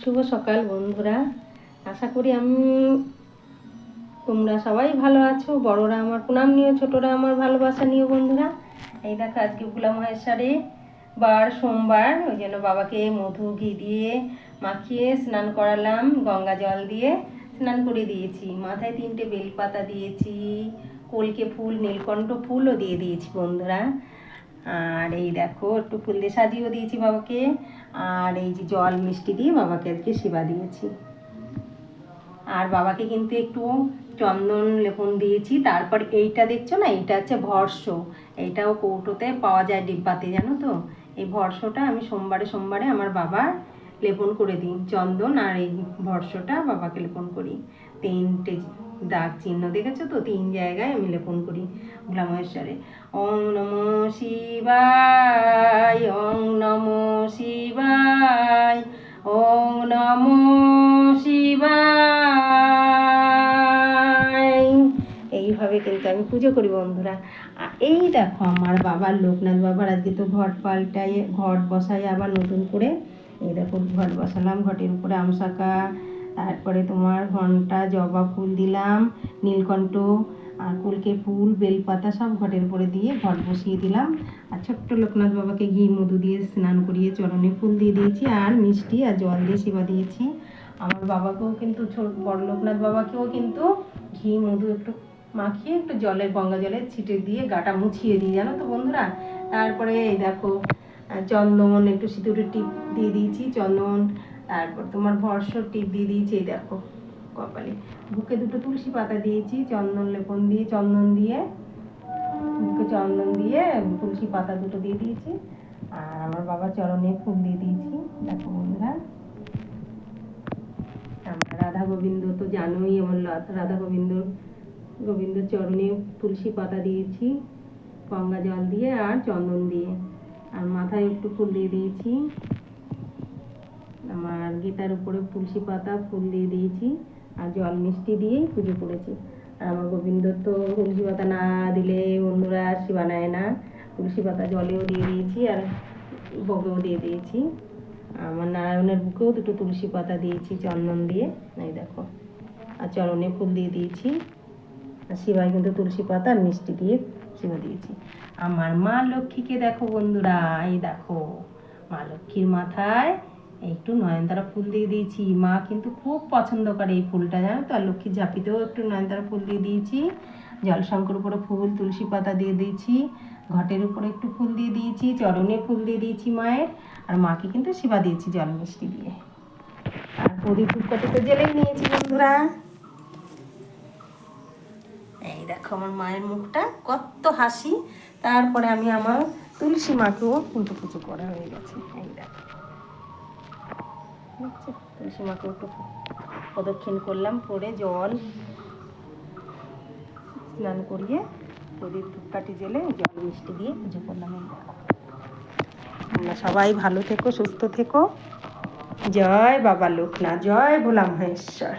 শুভ সকাল বন্ধুরা। আশা করি তোমরা সবাই ভালো আছো। বড়রা আমার প্রণাম নিও, ছোটরা আমার ভালোবাসা নিও বন্ধুরা। এই দেখো আজকে ভোলা মহেশ্বরে বার সোমবার, ওই জন্য বাবাকে মধু ঘি দিয়ে মাখিয়ে স্নান করালাম, গঙ্গা জল দিয়ে স্নান করে দিয়েছি। মাথায় 3টে বেলপাতা দিয়েছি, কলকে ফুল নীলকণ্ঠ ফুলও দিয়ে দিয়েছি বন্ধুরা। আর এই দেখো একটু ফুল দিয়ে সাজিয়েও দিয়েছি বাবাকে। আর এই যে জল মিষ্টি দিয়ে বাবাকে আজকে সেবা দিয়েছি। আর বাবাকে কিন্তু একটু চন্দন লেপন দিয়েছি। তারপর এইটা দেখছো না, এইটা হচ্ছে ভর্ষ। এইটাও কৌটোতে পাওয়া যায় ডিব্বাতে, জানো তো। এই ভর্ষটা আমি সোমবারে সোমবারে আমার বাবার লেপন করে দিই চন্দন, আর এই ভর্ষটা বাবাকে লেপন করি। 3টে দাগ চিহ্ন দেখেছো তো, 3 জায়গায় আমি লেপন করি ভোলা মহেশ্বরে। ওং নমো শিবায়, ওং নমো শিবায়, ওং নমো শিবায়। এইভাবে কিন্তু আমি পুজো করি বন্ধুরা। এই দেখো আমার বাবার, লোকনাথ বাবার আজকে তো ঘট পাল্টাই, ঘট বসাই আবার নতুন করে। এই দেখো ঘট বসালাম, ঘটের উপরে আমশাকা, তারপরে তোমার ঘন্টা জবা ফুল দিলাম, নীলকণ্ঠ আর কলকে ফুল বেলপাতা সব ঘটের উপরে দিয়ে ঘট বসিয়ে দিলাম। আর ছোট্ট লোকনাথ বাবাকে ঘি মধু দিয়ে স্নান করিয়ে চরণে ফুল দিয়ে দিয়েছি, আর মিষ্টি আর জল দিয়ে সেবা দিয়েছি। আমার বাবাকেও কিন্তু বড় লোকনাথ বাবাকেও কিন্তু ঘি মধু একটু মাখিয়ে একটু জলের গঙ্গা জলের ছিটে দিয়ে গাটা মুছিয়ে দিই, জানো তো বন্ধুরা। তারপরে এই দেখো চন্দন একটু সিঁদুরের টিপ দিয়ে দিয়েছি, চন্দন, তারপর তোমার ভরসর টিপ দিয়ে দিয়েছি। এই দেখো কপালে, বুকে 2টো তুলসী পাতা দিয়েছি, চন্দন লেপন দিয়ে, চন্দন দিয়ে বুকে চন্দন দিয়ে তুলসী পাতা 2টো দিয়ে দিয়েছি। আর আমার বাবার চরণে ফুল দিয়ে দিয়েছি। দেখো বন্ধুরা, আমার রাধা গোবিন্দ তো জানোই, আমার রাধা গোবিন্দ চরণে তুলসী পাতা দিয়েছি গঙ্গা জল দিয়ে আর চন্দন দিয়ে। আর মাথায় একটু ফুল দিয়ে দিয়েছি। আমার গীতার উপরে তুলসী পাতা ফুল দিয়ে দিয়েছি, আর জল মিষ্টি দিয়েই পুজো করেছি। আর আমার গোবিন্দ তো তুলসী পাতা না দিলে বন্ধুরা শিবা নেয় না। তুলসী পাতা জলেও দিয়ে দিয়েছি আর ভোগেও দিয়ে দিয়েছি। আমার নারায়ণের বুকেও 2টো তুলসী পাতা দিয়েছি চন্দন দিয়ে, এই দেখো। আর চরণে ফুল দিয়ে দিয়েছি। আর শিবায় কিন্তু তুলসী পাতা আর মিষ্টি দিয়ে সেবা দিয়েছি। আমার মা লক্ষ্মীকে দেখো বন্ধুরা, এই দেখো মা লক্ষ্মীর মাথায় একটু নয়নতারা ফুল দিয়ে দিয়েছি। মা কিন্তু খুব পছন্দ করে এই ফুলটা, জানো তো। আর লক্ষ্মীর ঝাঁপিতেও একটু নয়নতারা ফুল দিয়ে দিয়েছি। জলশঙ্কর উপরে ফুল তুলসী পাতা দিয়ে দিয়েছি, ঘটের উপরে একটু ফুল দিয়ে দিয়েছি, চরণে ফুল দিয়ে দিয়েছি মায়ের। আর মাকে কিন্তু সেবা দিয়েছি জল মিষ্টি দিয়ে। আর প্রদীপ ধূপকাঠি তো জ্বেলেই নিয়েছি বন্ধুরা। এই দেখো আমার মায়ের মুখটা কত হাসি। তারপরে আমি আমার তুলসী মাকেও কিন্তু পুজো করা হয়ে গেছে। এই দেখো তুলসী মাকেও একটু প্রদক্ষিণ করলাম, করে জল স্নান করিয়ে প্রদীপ ধূপকাঠি জ্বেলে জল মিষ্টি দিয়ে পুজো করলাম। এই দেখো, তোমরা সবাই ভালো থেকো, সুস্থ থেকো। জয় বাবা লোকনাথ, জয় ভোলা মহেশ্বর।